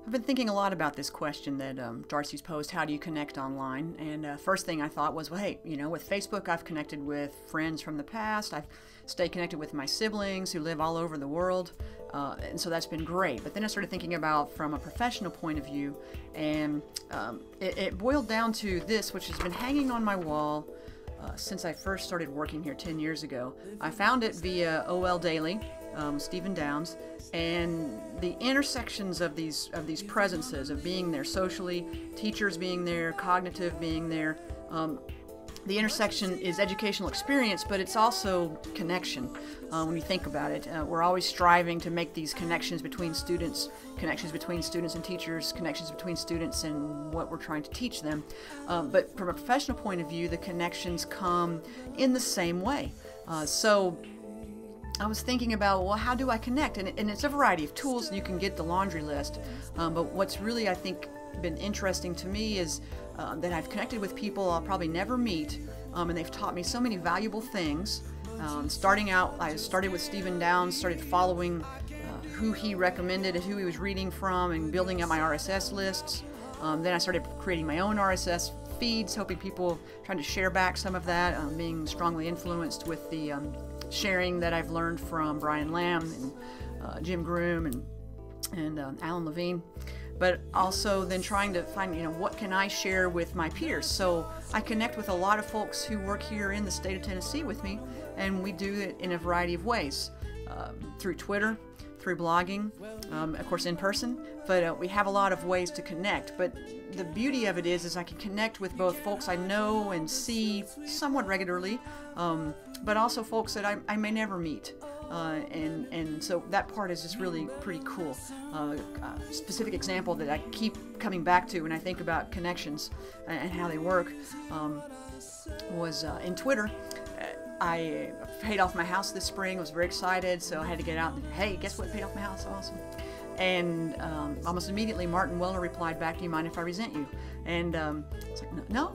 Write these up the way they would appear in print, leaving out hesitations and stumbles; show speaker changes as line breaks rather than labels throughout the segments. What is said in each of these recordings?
I've been thinking a lot about this question that Darcy's posed, how do you connect online? And first thing I thought was, well, hey, with Facebook, I've connected with friends from the past. I've stayed connected with my siblings who live all over the world. And so that's been great. But then I started thinking about from a professional point of view, and it boiled down to this, which has been hanging on my wall since I first started working here 10 years ago. I found it via OL Daily, Stephen Downes, and the intersections of these presences of being there socially, teachers being there, cognitive being there. The intersection is educational experience, but it's also connection. When you think about it, we're always striving to make these connections between students and teachers, connections between students and what we're trying to teach them. But from a professional point of view, the connections come in the same way. So I was thinking about, well, how do I connect? And it's a variety of tools. You can get the laundry list. But what's really, I think, been interesting to me is that I've connected with people I'll probably never meet, and they've taught me so many valuable things. Starting out, I started with Stephen Downes, started following who he recommended and who he was reading from and building up my RSS lists. Then I started creating my own RSS feeds, hoping people, trying to share back some of that, being strongly influenced with the sharing that I've learned from Brian Lamb and Jim Groom and Alan Levine. But also then trying to find, what can I share with my peers? So I connect with a lot of folks who work here in the state of Tennessee with me, and we do it in a variety of ways, through Twitter, through blogging, of course in person, but we have a lot of ways to connect. But the beauty of it is I can connect with both folks I know and see somewhat regularly, but also folks that I may never meet. And so that part is just really pretty cool. A specific example that I keep coming back to when I think about connections and how they work was in Twitter. I paid off my house this spring, was very excited, so I had to get out and, hey, guess what, paid off my house, awesome. And almost immediately Martin Weller replied back, do you mind if I resent you? And it's like, no,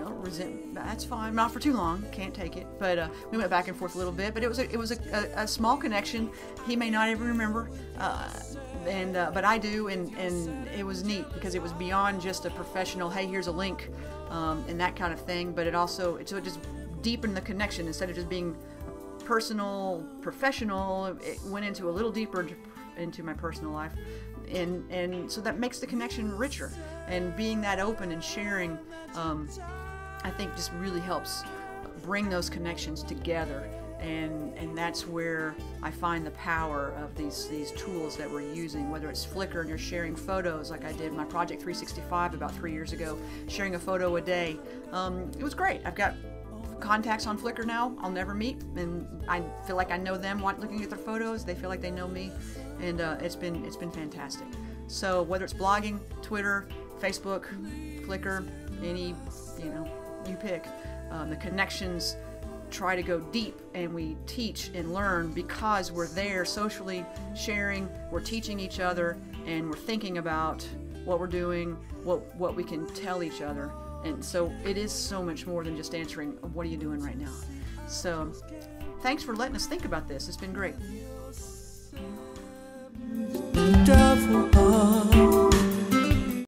resent, that's fine, not for too long, can't take it. But we went back and forth a little bit, but it was a small connection. He may not even remember, but I do, and it was neat because it was beyond just a professional, hey, here's a link, and that kind of thing, but it just deepened the connection. Instead of just being personal, professional, it went into a little deeper into my personal life, and so that makes the connection richer. And being that open and sharing, I think just really helps bring those connections together, and that's where I find the power of these tools that we're using, whether it's Flickr and you're sharing photos like I did my Project 365 about 3 years ago, sharing a photo a day. It was great. I've got contacts on Flickr now I'll never meet, and I feel like I know them looking at their photos. They feel like they know me, and it's been fantastic. So whether it's blogging, Twitter, Facebook, Flickr, any you pick, the connections try to go deep, and we teach and learn because we're there socially sharing, we're teaching each other, and we're thinking about what we're doing, what we can tell each other. And so it is so much more than just answering, what are you doing right now? So thanks for letting us think about this. It's been great.